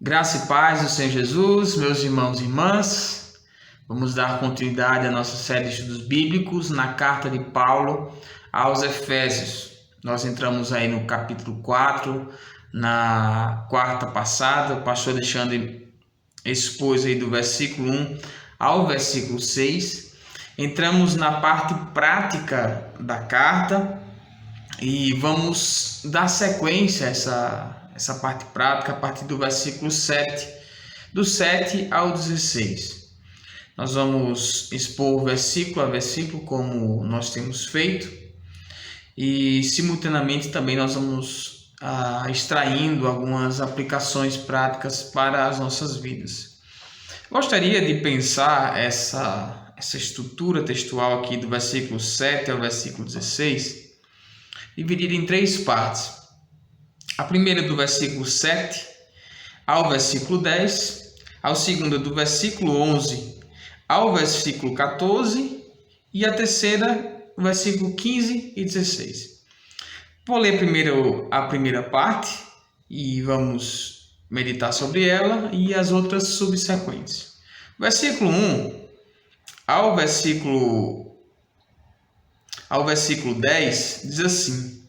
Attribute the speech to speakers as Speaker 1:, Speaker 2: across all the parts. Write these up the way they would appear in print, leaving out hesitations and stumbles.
Speaker 1: Graça e paz do Senhor Jesus, meus irmãos e irmãs. Vamos dar continuidade à nossa série de estudos bíblicos na carta de Paulo aos Efésios. Nós entramos aí no capítulo 4, na quarta passada. O pastor Alexandre expôs aí do versículo 1 ao versículo 6. Entramos na parte prática da carta e vamos dar sequência a essa parte prática a partir do versículo 7, do 7 ao 16. Nós vamos expor versículo a versículo, como nós temos feito, e simultaneamente também nós vamos extraindo algumas aplicações práticas para as nossas vidas. Gostaria de pensar essa estrutura textual aqui do versículo 7 ao versículo 16, dividida em três partes. A primeira do versículo 7 ao versículo 10, a segunda do versículo 11 ao versículo 14 e a terceira do versículo 15 e 16. Vou ler primeiro a primeira parte e vamos meditar sobre ela e as outras subsequentes. Versículo 1 ao versículo 10 diz assim: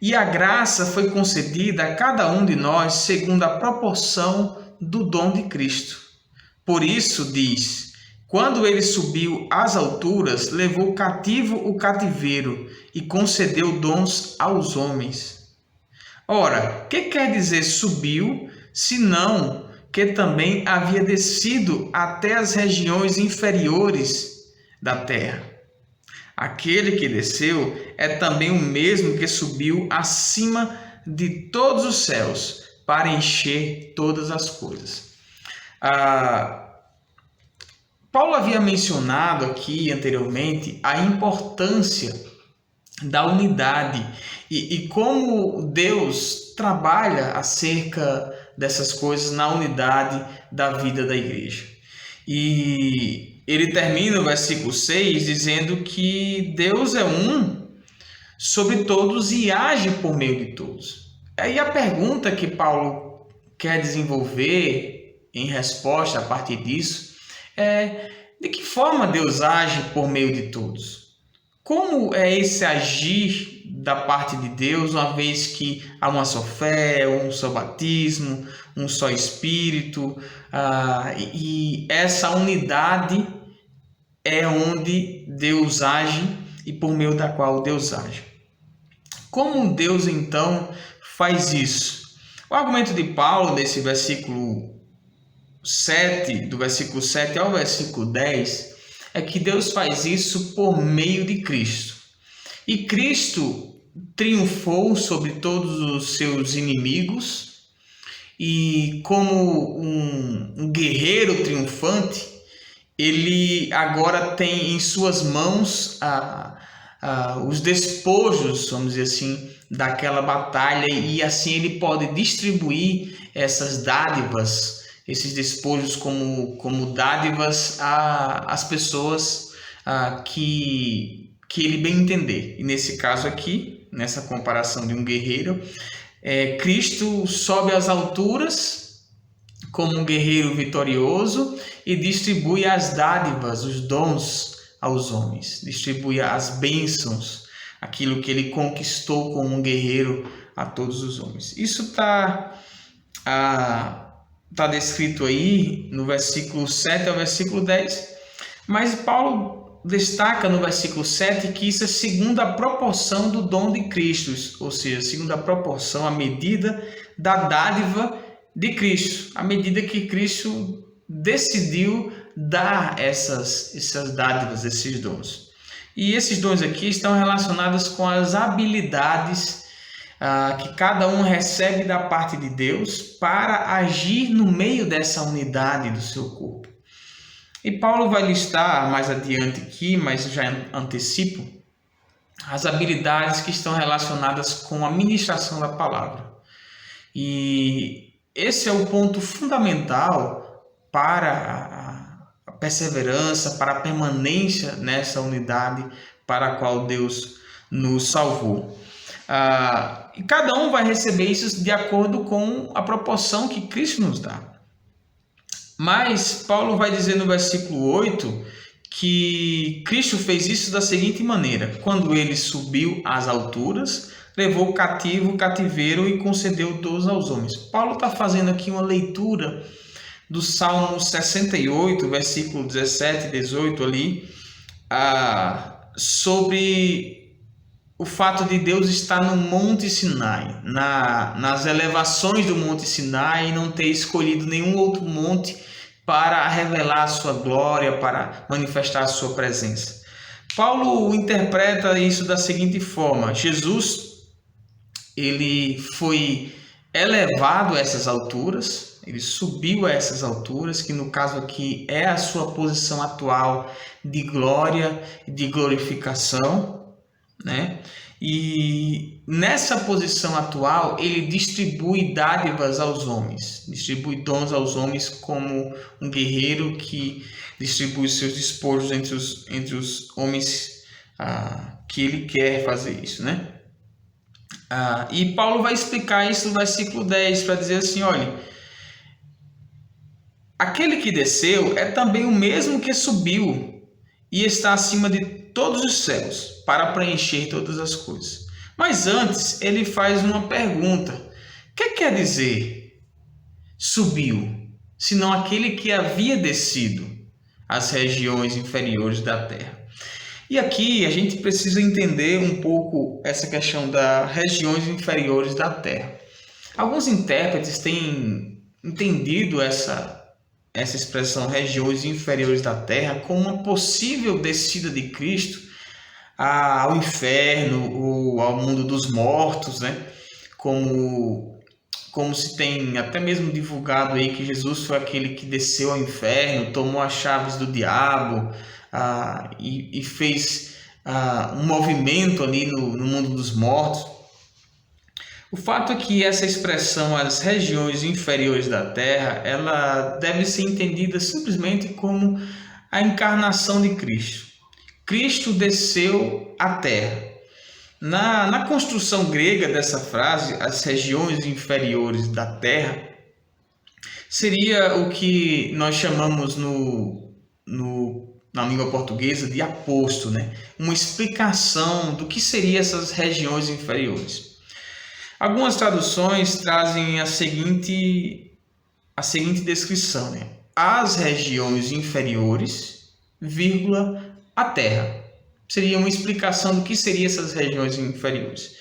Speaker 1: E a graça foi concedida a cada um de nós segundo a proporção do dom de Cristo. Por isso diz: quando ele subiu às alturas, levou cativo o cativeiro e concedeu dons aos homens. Ora, que quer dizer subiu, senão que também havia descido até as regiões inferiores da terra? Aquele que desceu é também o mesmo que subiu acima de todos os céus para encher todas as coisas. Paulo havia mencionado aqui anteriormente a importância da unidade e como Deus trabalha acerca dessas coisas na unidade da vida da igreja. E ele termina o versículo 6 dizendo que Deus é um sobre todos e age por meio de todos. Aí a pergunta que Paulo quer desenvolver em resposta a partir disso é: de que forma Deus age por meio de todos? Como é esse agir da parte de Deus, uma vez que há uma só fé, um só batismo, um só Espírito, e essa unidade é onde Deus age e por meio da qual Deus age. Como Deus então faz isso? O argumento de Paulo nesse versículo 7, do versículo 7 ao versículo 10, é que Deus faz isso por meio de Cristo. E Cristo triunfou sobre todos os seus inimigos e como um guerreiro triunfante, ele agora tem em suas mãos os despojos, vamos dizer assim, daquela batalha, e assim ele pode distribuir essas dádivas, esses despojos como dádivas às pessoas que ele bem entender. E nesse caso aqui, nessa comparação de um guerreiro, Cristo sobe às alturas como um guerreiro vitorioso e distribui as dádivas, os dons aos homens, distribui as bênçãos, aquilo que ele conquistou como um guerreiro a todos os homens. Isso está descrito aí no versículo 7 ao versículo 10, mas Paulo destaca no versículo 7 que isso é segundo a proporção do dom de Cristo, ou seja, segundo a proporção, a medida da dádiva de Cristo, a medida que Cristo decidiu dar essas dádivas, esses dons. E esses dons aqui estão relacionados com as habilidades que cada um recebe da parte de Deus para agir no meio dessa unidade do seu corpo. E Paulo vai listar mais adiante aqui, mas já antecipo, as habilidades que estão relacionadas com a ministração da palavra. E esse é o ponto fundamental para a perseverança, para a permanência nessa unidade para a qual Deus nos salvou. E cada um vai receber isso de acordo com a proporção que Cristo nos dá. Mas Paulo vai dizer no versículo 8 que Cristo fez isso da seguinte maneira: quando ele subiu às alturas, levou cativo o cativeiro e concedeu dons aos homens. Paulo está fazendo aqui uma leitura do Salmo 68, versículo 17 e 18 ali, sobre o fato de Deus estar no Monte Sinai, nas elevações do Monte Sinai, e não ter escolhido nenhum outro monte para revelar a sua glória, para manifestar a sua presença. Paulo interpreta isso da seguinte forma: Jesus, ele foi elevado a essas alturas, ele subiu a essas alturas, que no caso aqui é a sua posição atual de glória e de glorificação, né? E nessa posição atual ele distribui dádivas aos homens, distribui dons aos homens como um guerreiro que distribui seus despojos entre os homens que ele quer fazer isso, né? E Paulo vai explicar isso no versículo 10 para dizer assim: olha, aquele que desceu é também o mesmo que subiu e está acima de todos os céus para preencher todas as coisas. Mas antes ele faz uma pergunta: o que quer dizer subiu, senão aquele que havia descido às regiões inferiores da terra? E aqui a gente precisa entender um pouco essa questão das regiões inferiores da terra. Alguns intérpretes têm entendido essa expressão regiões inferiores da terra como uma possível descida de Cristo ao inferno ou ao mundo dos mortos, né? Como se tem até mesmo divulgado aí que Jesus foi aquele que desceu ao inferno, tomou as chaves do diabo, e fez um movimento ali no mundo dos mortos. O fato é que essa expressão, as regiões inferiores da terra, ela deve ser entendida simplesmente como a encarnação de Cristo. Cristo desceu à terra. Na construção grega dessa frase, as regiões inferiores da terra, seria o que nós chamamos na língua portuguesa de aposto, né? Uma explicação do que seriam essas regiões inferiores. Algumas traduções trazem a seguinte descrição, né? As regiões inferiores, vírgula, a terra. Seria uma explicação do que seriam essas regiões inferiores.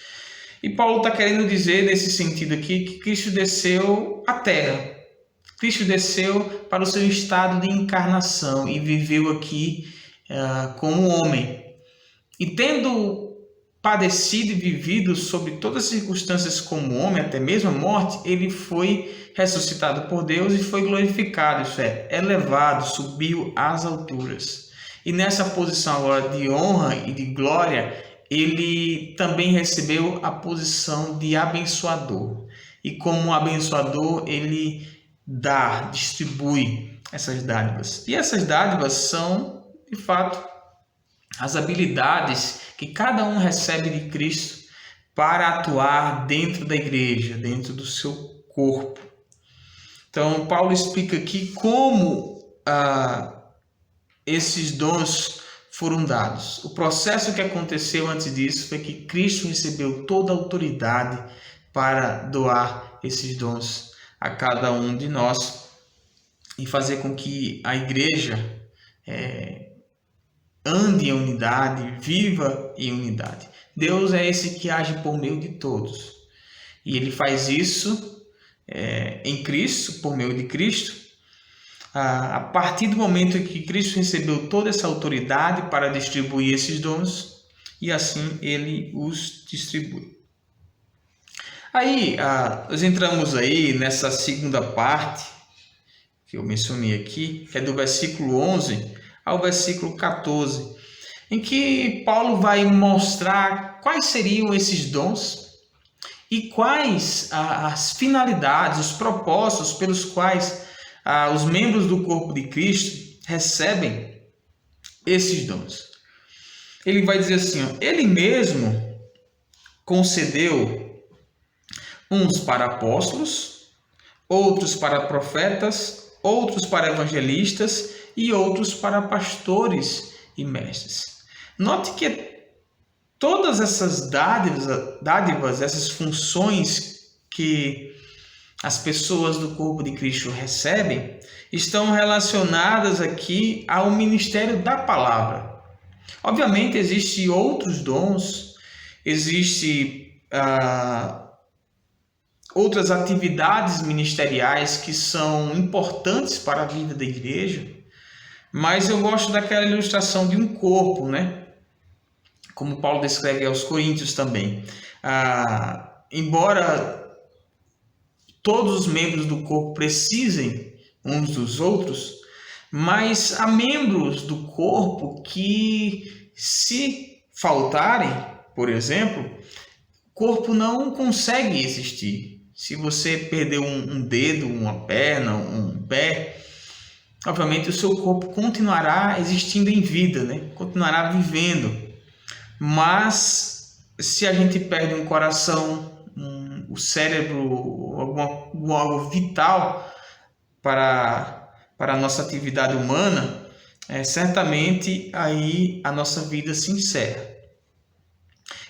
Speaker 1: E Paulo está querendo dizer, nesse sentido aqui, que Cristo desceu à terra. Cristo desceu para o seu estado de encarnação e viveu aqui como homem. E tendo padecido e vivido sob todas as circunstâncias como homem, até mesmo a morte, ele foi ressuscitado por Deus e foi glorificado, isso é, elevado, subiu às alturas. E nessa posição agora de honra e de glória, ele também recebeu a posição de abençoador. E como abençoador, ele distribui essas dádivas. E essas dádivas são, de fato, as habilidades que cada um recebe de Cristo para atuar dentro da igreja, dentro do seu corpo. Então, Paulo explica aqui como esses dons foram dados. O processo que aconteceu antes disso foi que Cristo recebeu toda a autoridade para doar esses dons a cada um de nós e fazer com que a igreja ande em unidade, viva em unidade. Deus é esse que age por meio de todos. E ele faz isso em Cristo, por meio de Cristo, a partir do momento em que Cristo recebeu toda essa autoridade para distribuir esses dons, e assim ele os distribui. Aí, nós entramos aí nessa segunda parte, que eu mencionei aqui, que é do versículo 11 ao versículo 14, em que Paulo vai mostrar quais seriam esses dons e quais as finalidades, os propósitos pelos quais os membros do corpo de Cristo recebem esses dons. Ele vai dizer assim, ele mesmo concedeu uns para apóstolos, outros para profetas, outros para evangelistas e outros para pastores e mestres. Note que todas essas dádivas, essas funções que as pessoas do corpo de Cristo recebem, estão relacionadas aqui ao ministério da palavra. Obviamente, existem outros dons, existem outras atividades ministeriais que são importantes para a vida da igreja, mas eu gosto daquela ilustração de um corpo, né? Como Paulo descreve aos Coríntios também. Embora todos os membros do corpo precisem uns dos outros, mas há membros do corpo que, se faltarem, por exemplo, o corpo não consegue existir. Se você perder um dedo, uma perna, um pé, obviamente o seu corpo continuará existindo em vida, né? Continuará vivendo. Mas se a gente perde um coração, o cérebro, algo vital para a nossa atividade humana, certamente aí a nossa vida se encerra.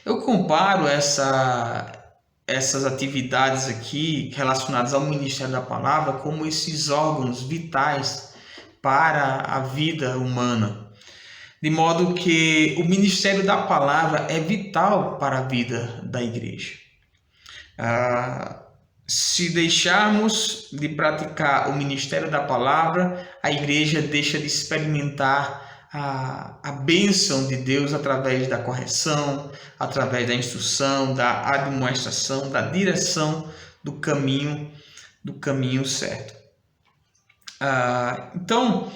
Speaker 1: Eu comparo essas atividades aqui relacionadas ao ministério da palavra como esses órgãos vitais para a vida humana. De modo que o ministério da palavra é vital para a vida da igreja. Se deixarmos de praticar o ministério da palavra, a igreja deixa de experimentar a bênção de Deus através da correção, através da instrução, da admoestação, da direção do caminho certo. Então,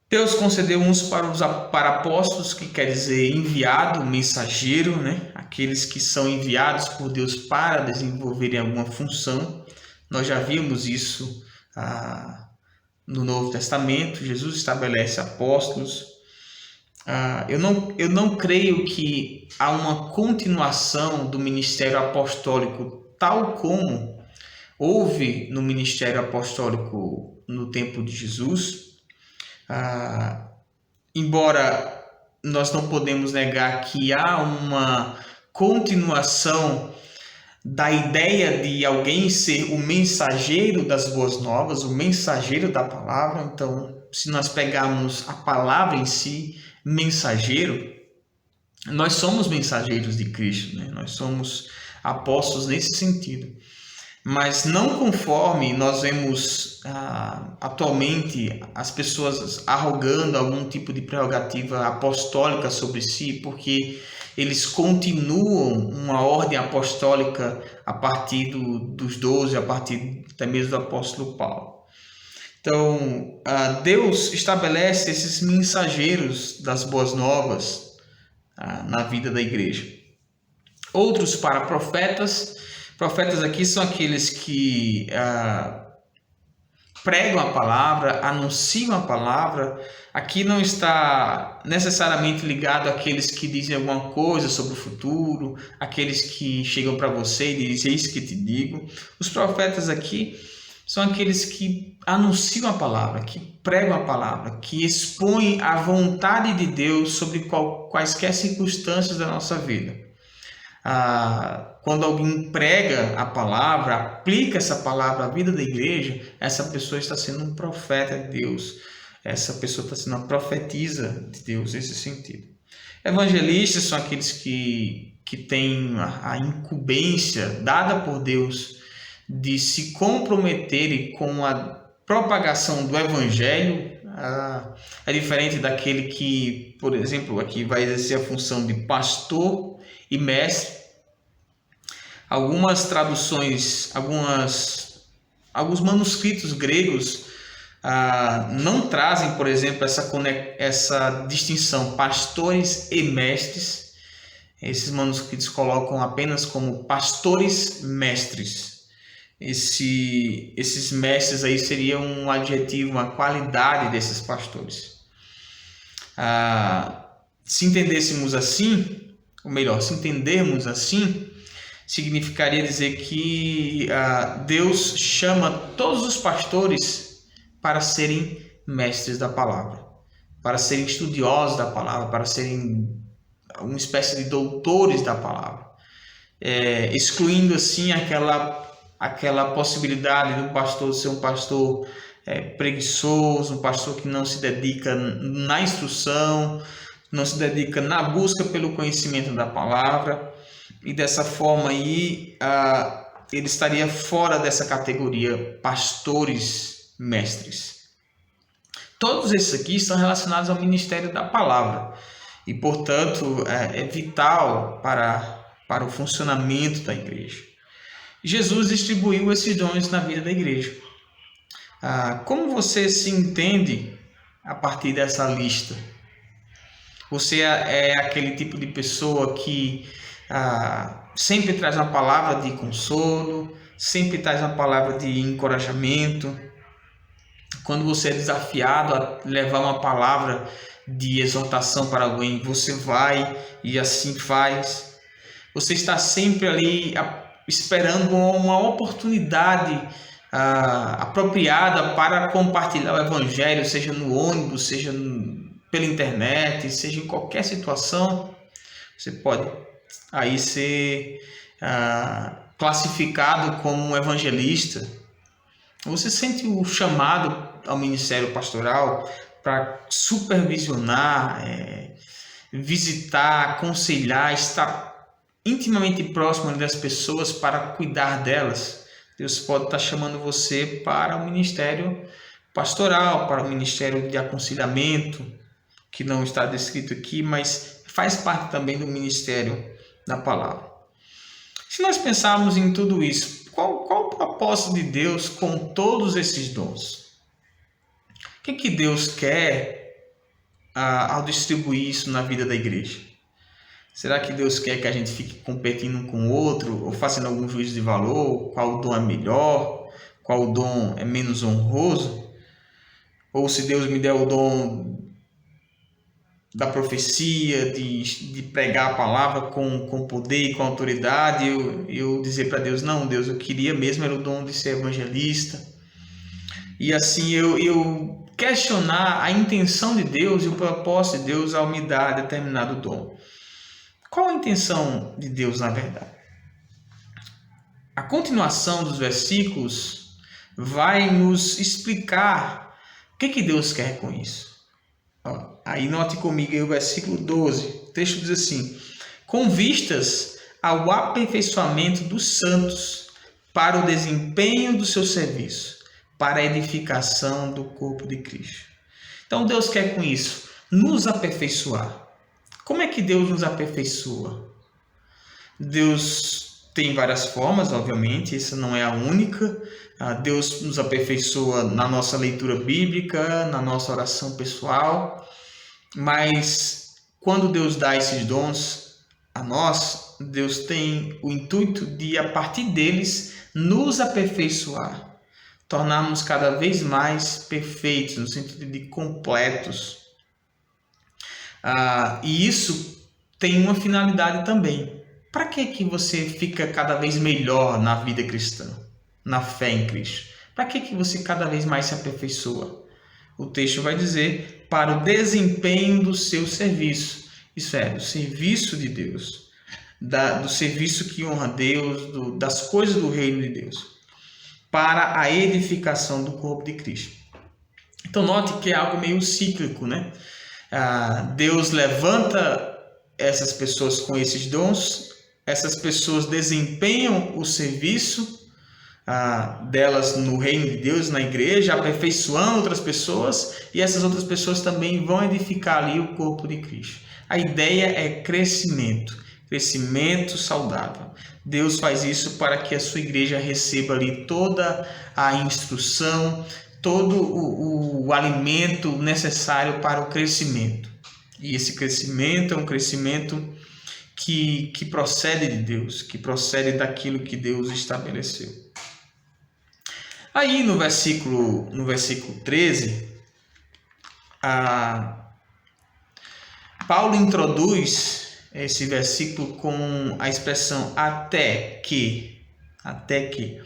Speaker 1: Deus concedeu uns para apóstolos, que quer dizer enviado, mensageiro, né? Aqueles que são enviados por Deus para desenvolverem alguma função. Nós já vimos isso no Novo Testamento. Jesus estabelece apóstolos. Eu não creio que há uma continuação do ministério apostólico tal como houve no ministério apostólico no tempo de Jesus. Embora nós não podemos negar que há uma continuação da ideia de alguém ser o mensageiro das boas novas, o mensageiro da palavra. Então, se nós pegarmos a palavra em si, mensageiro, nós somos mensageiros de Cristo, né? Nós somos apóstolos nesse sentido. Mas não conforme nós vemos atualmente as pessoas arrogando algum tipo de prerrogativa apostólica sobre si, porque eles continuam uma ordem apostólica a partir dos 12, a partir até mesmo do apóstolo Paulo. Então, Deus estabelece esses mensageiros das boas novas na vida da igreja. Outros para profetas. Profetas aqui são aqueles que pregam a palavra, anunciam a palavra. Aqui não está necessariamente ligado àqueles que dizem alguma coisa sobre o futuro, aqueles que chegam para você e dizem: é isso que te digo. Os profetas aqui são aqueles que anunciam a palavra, que pregam a palavra, que expõem a vontade de Deus sobre quaisquer circunstâncias da nossa vida. Quando alguém prega a palavra, aplica essa palavra à vida da igreja, essa pessoa está sendo um profeta de Deus, essa pessoa está sendo uma profetisa de Deus nesse sentido. Evangelistas são aqueles que têm a incumbência dada por Deus de se comprometerem com a propagação do evangelho. É diferente daquele que, por exemplo, aqui vai exercer a função de pastor e mestre. Algumas traduções, alguns manuscritos gregos não trazem, por exemplo, essa distinção pastores e mestres. Esses manuscritos colocam apenas como pastores mestres. Esses mestres aí seriam um adjetivo, uma qualidade desses pastores. Se entendêssemos assim, ou melhor, se entendermos assim, significaria dizer que Deus chama todos os pastores para serem mestres da palavra, para serem estudiosos da palavra, para serem uma espécie de doutores da palavra, excluindo assim aquela possibilidade do pastor ser um pastor preguiçoso, um pastor que não se dedica na instrução, não se dedica na busca pelo conhecimento da palavra, e dessa forma aí ele estaria fora dessa categoria pastores mestres. Todos esses aqui estão relacionados ao ministério da palavra e, portanto, é vital para o funcionamento da igreja. Jesus distribuiu esses dons na vida da igreja. Como você se entende a partir dessa lista? Você é aquele tipo de pessoa que sempre traz uma palavra de consolo, sempre traz uma palavra de encorajamento. Quando você é desafiado a levar uma palavra de exortação para alguém, você vai e assim faz. Você está sempre ali esperando uma oportunidade apropriada para compartilhar o evangelho, seja no ônibus, seja pela internet, seja em qualquer situação. Você pode aí ser classificado como um evangelista. Você sente o chamado ao ministério pastoral para supervisionar, visitar, aconselhar, estar intimamente próximo das pessoas para cuidar delas. Deus pode estar chamando você para o ministério pastoral, para o ministério de aconselhamento, que não está descrito aqui, mas faz parte também do ministério da palavra. Se nós pensarmos em tudo isso, qual o propósito de Deus com todos esses dons? O que Deus quer ao distribuir isso na vida da igreja? Será que Deus quer que a gente fique competindo um com o outro ou fazendo algum juízo de valor? Qual dom é melhor? Qual dom é menos honroso? Ou se Deus me der o dom da profecia, de pregar a palavra com poder e com autoridade, eu dizer para Deus, não, Deus, eu queria mesmo era o dom de ser evangelista. E assim eu questionar a intenção de Deus e o propósito de Deus ao me dar determinado dom. Qual a intenção de Deus na verdade? A continuação dos versículos vai nos explicar o que Deus quer com isso. Aí note comigo aí o versículo 12. O texto diz assim: com vistas ao aperfeiçoamento dos santos para o desempenho do seu serviço, para a edificação do corpo de Cristo. Então Deus quer com isso nos aperfeiçoar. Como é que Deus nos aperfeiçoa? Deus tem várias formas, obviamente, essa não é a única. Deus nos aperfeiçoa na nossa leitura bíblica, na nossa oração pessoal, mas quando Deus dá esses dons a nós, Deus tem o intuito de, a partir deles, nos aperfeiçoar, tornarmos cada vez mais perfeitos, no sentido de completos. E isso tem uma finalidade também. Para que você fica cada vez melhor na vida cristã, na fé em Cristo? Para que você cada vez mais se aperfeiçoa? O texto vai dizer, para o desempenho do seu serviço. Isso é, do serviço de Deus, do serviço que honra Deus, das coisas do reino de Deus, para a edificação do corpo de Cristo. Então note que é algo meio cíclico, né? Deus levanta essas pessoas com esses dons, essas pessoas desempenham o serviço delas no reino de Deus, na igreja, aperfeiçoando outras pessoas, e essas outras pessoas também vão edificar ali o corpo de Cristo. A ideia é crescimento saudável. Deus faz isso para que a sua igreja receba ali toda a instrução, todo o alimento necessário para o crescimento. E esse crescimento é um crescimento que procede de Deus, que procede daquilo que Deus estabeleceu. Aí no versículo 13, Paulo introduz esse versículo com a expressão até que. Até que.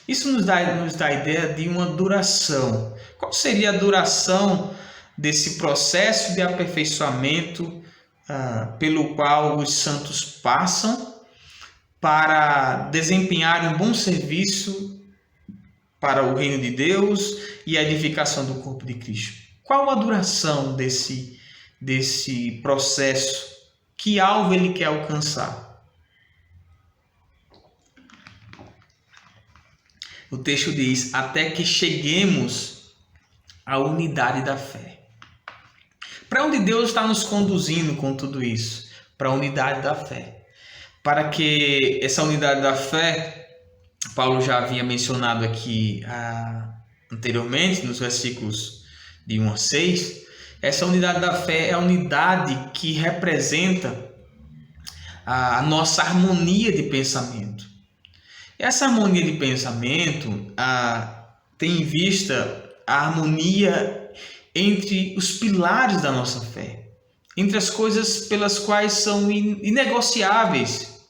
Speaker 1: Isso nos dá a ideia de uma duração. Qual seria a duração desse processo de aperfeiçoamento pelo qual os santos passam para desempenhar um bom serviço para o reino de Deus e a edificação do corpo de Cristo? Qual a duração desse processo? Que alvo ele quer alcançar? O texto diz, até que cheguemos à unidade da fé. Para onde Deus está nos conduzindo com tudo isso? Para a unidade da fé. Para que essa unidade da fé, Paulo já havia mencionado aqui anteriormente, nos versículos de 1 a 6, essa unidade da fé é a unidade que representa a nossa harmonia de pensamento. Essa harmonia de pensamento tem em vista a harmonia entre os pilares da nossa fé, entre as coisas pelas quais são inegociáveis.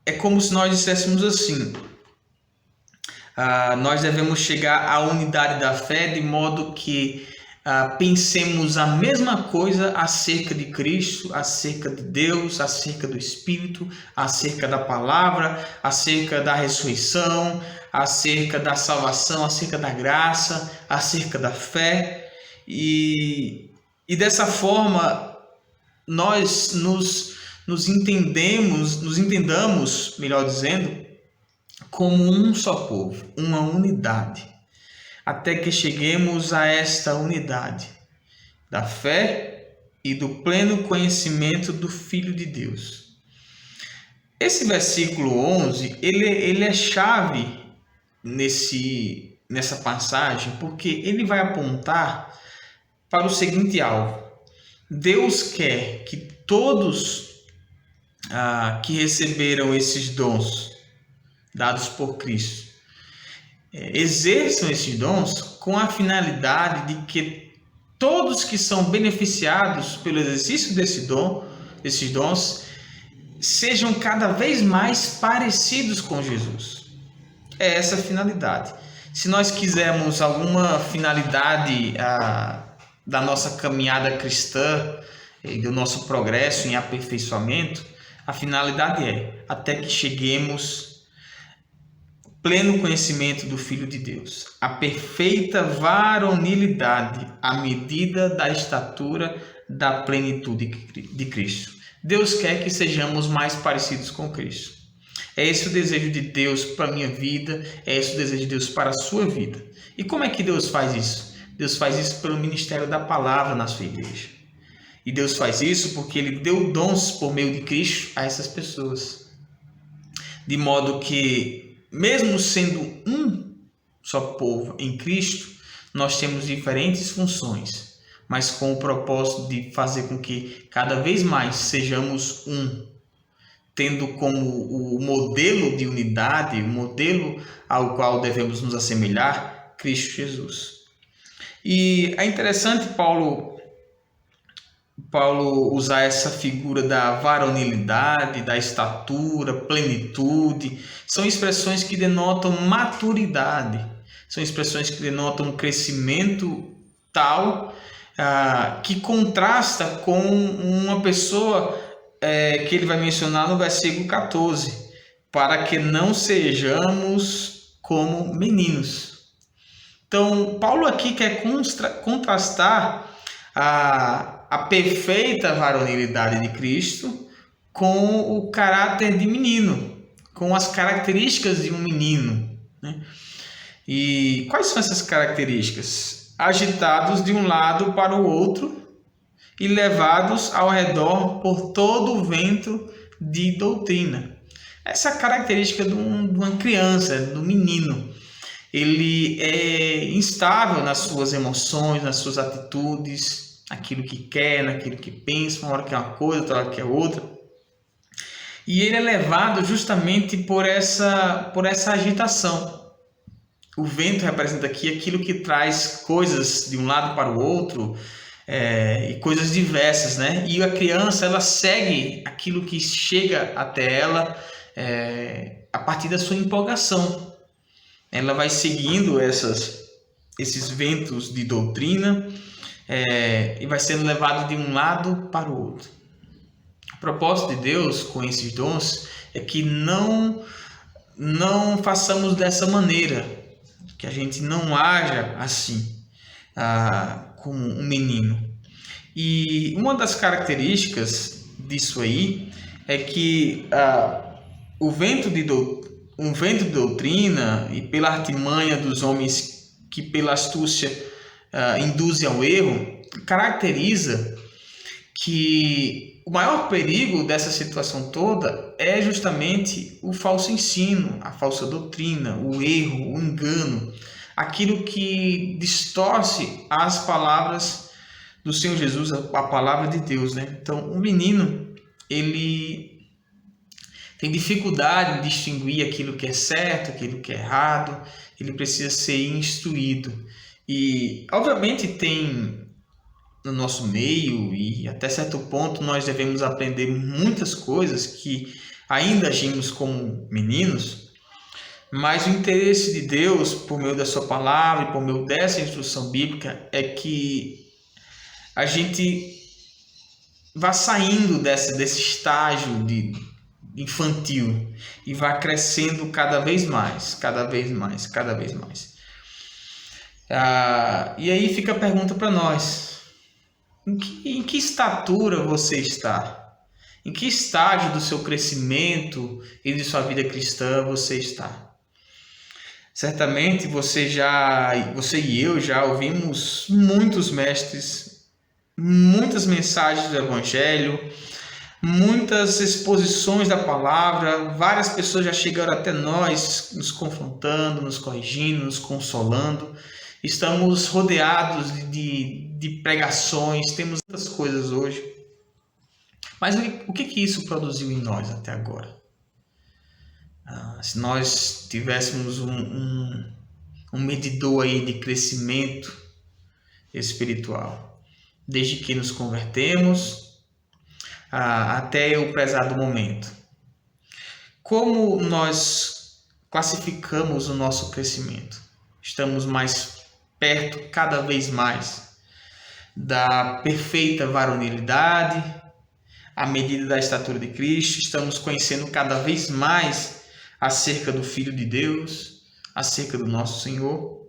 Speaker 1: É como se nós disséssemos assim, nós devemos chegar à unidade da fé de modo que pensemos a mesma coisa acerca de Cristo, acerca de Deus, acerca do Espírito, acerca da palavra, acerca da ressurreição, acerca da salvação, acerca da graça, acerca da fé. E dessa forma nós nos entendamos, melhor dizendo, como um só povo, uma unidade. Até que cheguemos a esta unidade da fé e do pleno conhecimento do Filho de Deus. Esse versículo 11, ele é chave nessa passagem, porque ele vai apontar para o seguinte alvo. Deus quer que todos que receberam esses dons dados por Cristo exerçam esses dons com a finalidade de que todos que são beneficiados pelo exercício desses dons sejam cada vez mais parecidos com Jesus. É essa a finalidade. Se nós quisermos alguma finalidade da nossa caminhada cristã e do nosso progresso em aperfeiçoamento, a finalidade é até que cheguemos pleno conhecimento do Filho de Deus, a perfeita varonilidade, à medida da estatura da plenitude de Cristo. Deus quer que sejamos mais parecidos com Cristo. É esse o desejo de Deus para a minha vida, é esse o desejo de Deus para a sua vida. E como é que Deus faz isso? Deus faz isso pelo ministério da palavra na sua igreja. E Deus faz isso porque Ele deu dons por meio de Cristo a essas pessoas. De modo que, mesmo sendo um só povo em Cristo, nós temos diferentes funções, mas com o propósito de fazer com que cada vez mais sejamos um, tendo como o modelo de unidade, o modelo ao qual devemos nos assemelhar, Cristo Jesus. E é interessante Paulo usar essa figura da varonilidade, da estatura, plenitude. São expressões que denotam maturidade, são expressões que denotam um crescimento tal que contrasta com uma pessoa que ele vai mencionar no versículo 14, para que não sejamos como meninos. Então, Paulo aqui quer contrastar a perfeita varonilidade de Cristo com o caráter de menino, com as características de um menino, né? E quais são essas características? Agitados de um lado para o outro e levados ao redor por todo o vento de doutrina. Essa característica de uma criança, do menino. Ele é instável nas suas emoções, nas suas atitudes, aquilo que quer, naquilo que pensa, uma hora quer uma coisa, outra hora quer outra. E ele é levado justamente por essa agitação. O vento representa aqui aquilo que traz coisas de um lado para o outro, e coisas diversas, né? E a criança, ela segue aquilo que chega até ela a partir da sua empolgação. Ela vai seguindo esses ventos de doutrina e vai sendo levado de um lado para o outro. O propósito de Deus com esses dons é que não façamos dessa maneira, que a gente não haja assim, como um menino. E uma das características disso aí é que um vento de doutrina e pela artimanha dos homens que pela astúcia induzem ao erro, caracteriza que o maior perigo dessa situação toda é justamente o falso ensino, a falsa doutrina, o erro, o engano, aquilo que distorce as palavras do Senhor Jesus, a palavra de Deus, né? Então, o menino, ele tem dificuldade em distinguir aquilo que é certo, aquilo que é errado, ele precisa ser instruído. E, obviamente, tem no nosso meio, e até certo ponto nós devemos aprender muitas coisas que ainda agimos como meninos, mas o interesse de Deus, por meio da sua palavra e por meio dessa instrução bíblica, é que a gente vá saindo desse estágio de infantil e vá crescendo cada vez mais, cada vez mais, cada vez mais. E aí fica a pergunta para nós: em que estatura você está? Em que estágio do seu crescimento e de sua vida cristã você está? Certamente você e eu já ouvimos muitos mestres, muitas mensagens do Evangelho, muitas exposições da palavra, várias pessoas já chegaram até nós nos confrontando, nos corrigindo, nos consolando. Estamos rodeados de pregações, temos muitas coisas hoje. Mas o que isso produziu em nós até agora? Se nós tivéssemos um medidor aí de crescimento espiritual, desde que nos convertemos até o prezado momento, como nós classificamos o nosso crescimento? Estamos mais perto, cada vez mais, da perfeita varonilidade, à medida da estatura de Cristo? Estamos conhecendo cada vez mais acerca do Filho de Deus, acerca do nosso Senhor?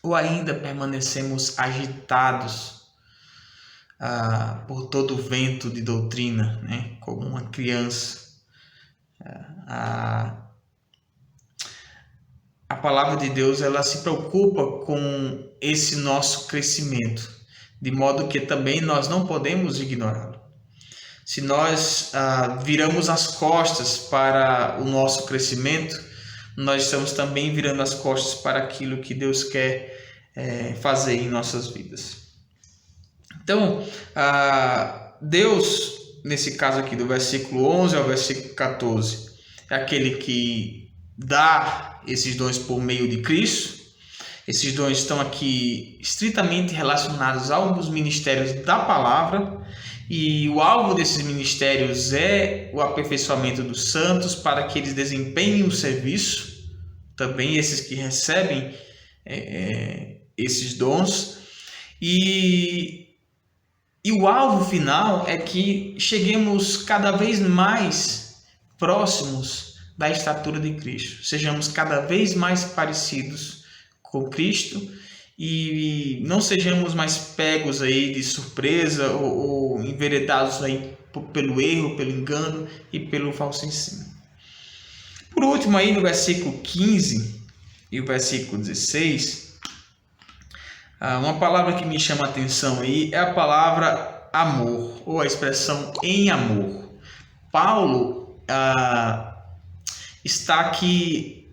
Speaker 1: Ou ainda permanecemos agitados por todo o vento de doutrina, né? Como uma criança? A palavra de Deus, ela se preocupa com esse nosso crescimento, de modo que também nós não podemos ignorá-lo. Se nós viramos as costas para o nosso crescimento, nós estamos também virando as costas para aquilo que Deus quer fazer em nossas vidas. Então, Deus, nesse caso aqui do versículo 11 ao versículo 14, é aquele que dá esses dons por meio de Cristo. Esses dons estão aqui estritamente relacionados aos ministérios da palavra, e o alvo desses ministérios é o aperfeiçoamento dos santos para que eles desempenhem o serviço, também esses que recebem esses dons, e o alvo final é que cheguemos cada vez mais próximos da estatura de Cristo, sejamos cada vez mais parecidos com Cristo e não sejamos mais pegos aí de surpresa ou enveredados aí pelo erro, pelo engano e pelo falso ensino. Por último, aí no versículo 15 e o versículo 16, uma palavra que me chama a atenção aí é a palavra amor, ou a expressão em amor. Paulo está aqui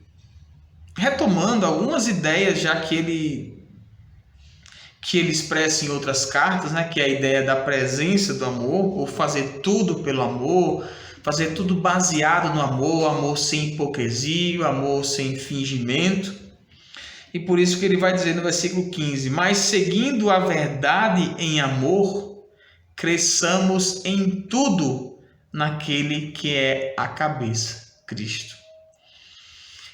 Speaker 1: retomando algumas ideias já que ele expressa em outras cartas, né, que é a ideia da presença do amor, ou fazer tudo pelo amor, fazer tudo baseado no amor, amor sem hipocrisia, amor sem fingimento. E por isso que ele vai dizer no versículo 15: mas seguindo a verdade em amor, cresçamos em tudo naquele que é a cabeça, Cristo.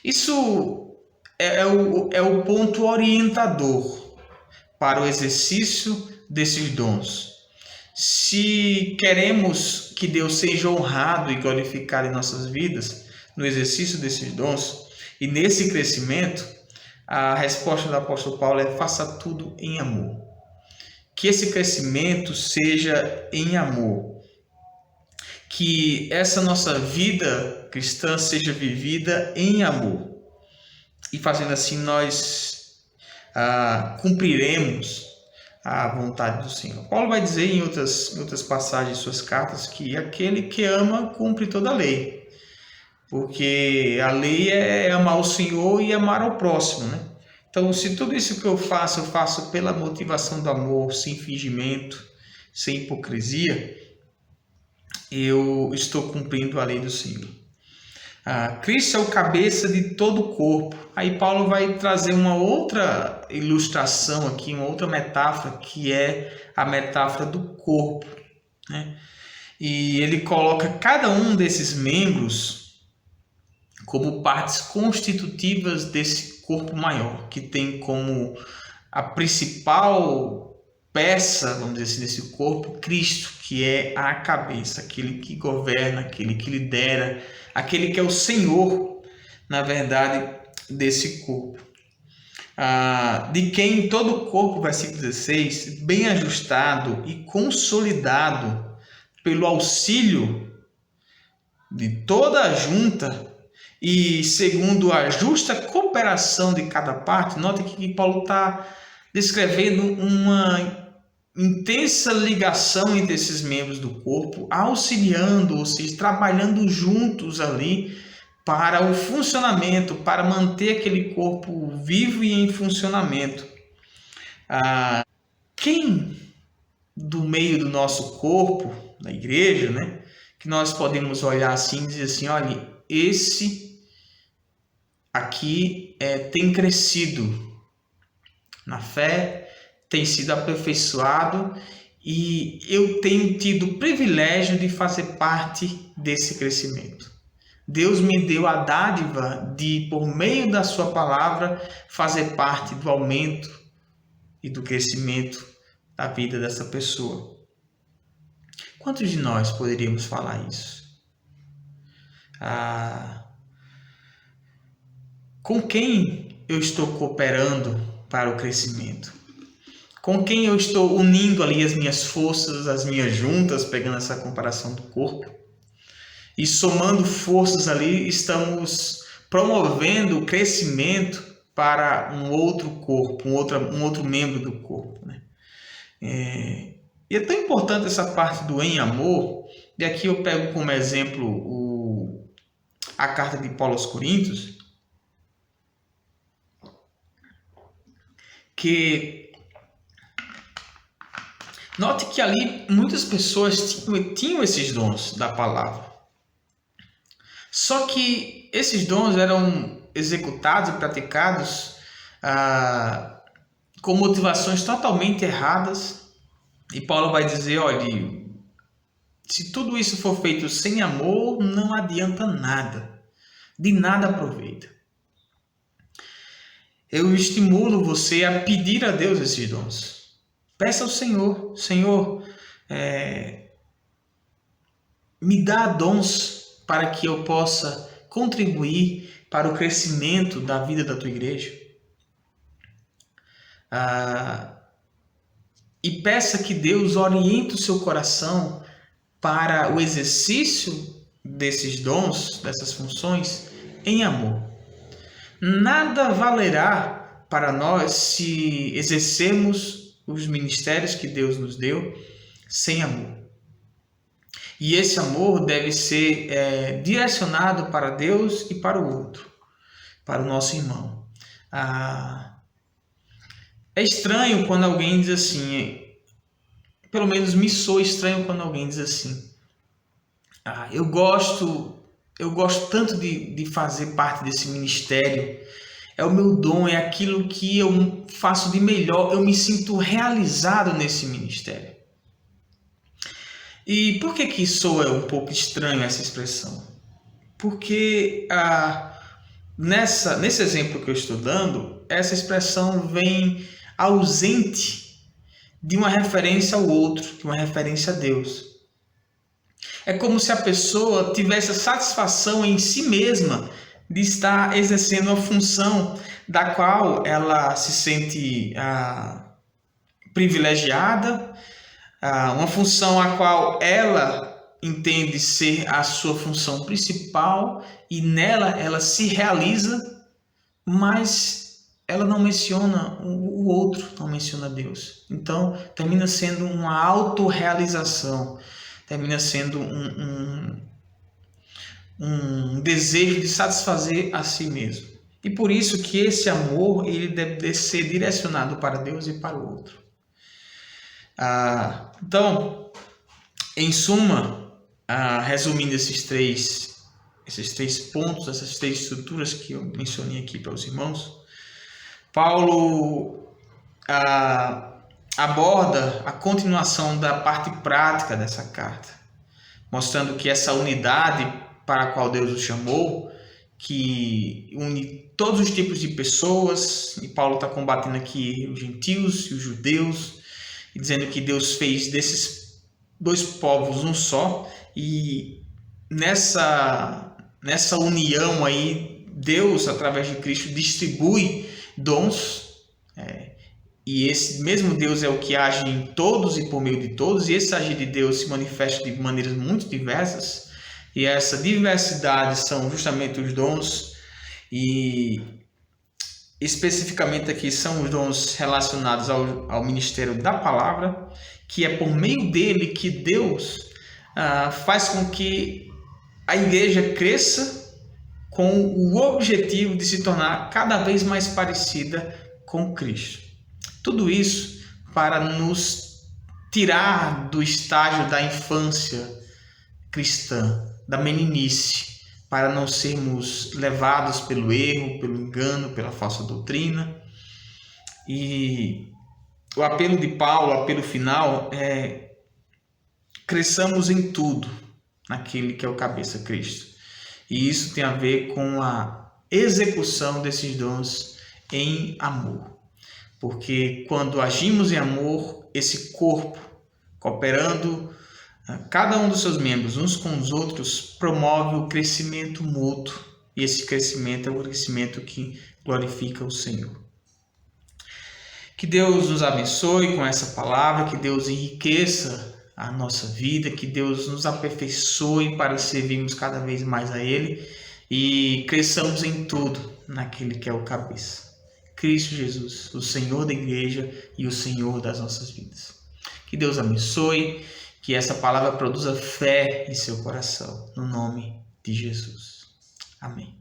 Speaker 1: Isso é o ponto orientador para o exercício desses dons. Se queremos que Deus seja honrado e glorificado em nossas vidas, no exercício desses dons e nesse crescimento, a resposta do apóstolo Paulo é: faça tudo em amor. Que esse crescimento seja em amor. Que essa nossa vida cristã seja vivida em amor. E fazendo assim, nós cumpriremos a vontade do Senhor. Paulo vai dizer em outras passagens de suas cartas que aquele que ama cumpre toda a lei. Porque a lei é amar o Senhor e amar ao próximo, né? Então, se tudo isso que eu faço pela motivação do amor, sem fingimento, sem hipocrisia, eu estou cumprindo a lei do Senhor. Cristo é o cabeça de todo o corpo. Aí Paulo vai trazer uma outra ilustração aqui, uma outra metáfora, que é a metáfora do corpo, né? E ele coloca cada um desses membros como partes constitutivas desse corpo maior, que tem como a principal peça, vamos dizer assim, desse corpo, Cristo, que é a cabeça, aquele que governa, aquele que lidera, aquele que é o Senhor, na verdade, desse corpo. De quem todo o corpo, versículo 16, bem ajustado e consolidado pelo auxílio de toda a junta e segundo a justa cooperação de cada parte. Note que Paulo está descrevendo uma intensa ligação entre esses membros do corpo, auxiliando, ou seja, trabalhando juntos ali para o funcionamento, para manter aquele corpo vivo e em funcionamento. Quem do meio do nosso corpo, da igreja, né, que nós podemos olhar assim e dizer assim: olha, esse aqui tem crescido na fé, tem sido aperfeiçoado e eu tenho tido o privilégio de fazer parte desse crescimento. Deus me deu a dádiva de, por meio da sua palavra, fazer parte do aumento e do crescimento da vida dessa pessoa. Quantos de nós poderíamos falar isso? Com quem eu estou cooperando para o crescimento? Com quem eu estou unindo ali as minhas forças, as minhas juntas, pegando essa comparação do corpo? E somando forças ali, estamos promovendo o crescimento para um outro corpo, um outro membro do corpo, né? E é tão importante essa parte do em amor, e aqui eu pego como exemplo a carta de Paulo aos Coríntios, que note que ali muitas pessoas tinham esses dons da palavra. Só que esses dons eram executados e praticados com motivações totalmente erradas. E Paulo vai dizer: olha, se tudo isso for feito sem amor, não adianta nada. De nada aproveita. Eu estimulo você a pedir a Deus esses dons. Peça ao Senhor: Senhor, me dá dons para que eu possa contribuir para o crescimento da vida da tua igreja. E peça que Deus oriente o seu coração para o exercício desses dons, dessas funções, em amor. Nada valerá para nós se exercermos os ministérios que Deus nos deu sem amor. E esse amor deve ser direcionado para Deus e para o outro, para o nosso irmão. É estranho quando alguém diz assim, pelo menos me soa estranho quando alguém diz assim: eu gosto tanto de fazer parte desse ministério, é o meu dom, é aquilo que eu faço de melhor, eu me sinto realizado nesse ministério. E por que soa um pouco estranho essa expressão? Porque nesse exemplo que eu estou dando, essa expressão vem ausente de uma referência ao outro, de uma referência a Deus. É como se a pessoa tivesse a satisfação em si mesma de estar exercendo uma função da qual ela se sente privilegiada, uma função a qual ela entende ser a sua função principal e nela ela se realiza, mas ela não menciona o outro, não menciona Deus. Então termina sendo uma autorrealização, termina sendo um desejo de satisfazer a si mesmo. E por isso que esse amor ele deve ser direcionado para Deus e para o outro. Então, em suma, resumindo esses três pontos, essas três estruturas que eu mencionei aqui para os irmãos, Paulo aborda a continuação da parte prática dessa carta, mostrando que essa unidade para a qual Deus o chamou, que une todos os tipos de pessoas, e Paulo está combatendo aqui os gentios e os judeus, e dizendo que Deus fez desses dois povos um só, e nessa união aí, Deus, através de Cristo, distribui dons, e esse mesmo Deus é o que age em todos e por meio de todos, e esse agir de Deus se manifesta de maneiras muito diversas, e essa diversidade são justamente os dons, e especificamente aqui são os dons relacionados ao ministério da palavra, que é por meio dele que Deus faz com que a igreja cresça com o objetivo de se tornar cada vez mais parecida com Cristo. Tudo isso para nos tirar do estágio da infância cristã, da meninice, para não sermos levados pelo erro, pelo engano, pela falsa doutrina. E o apelo de Paulo, o apelo final é: cresçamos em tudo naquele que é o cabeça, Cristo. E isso tem a ver com a execução desses dons em amor. Porque quando agimos em amor, esse corpo, cooperando, cada um dos seus membros, uns com os outros, promove o crescimento mútuo. E esse crescimento é o crescimento que glorifica o Senhor. Que Deus nos abençoe com essa palavra, que Deus enriqueça a nossa vida, que Deus nos aperfeiçoe para servirmos cada vez mais a Ele e cresçamos em tudo naquele que é o cabeça. Cristo Jesus, o Senhor da igreja e o Senhor das nossas vidas. Que Deus abençoe, que essa palavra produza fé em seu coração, no nome de Jesus. Amém.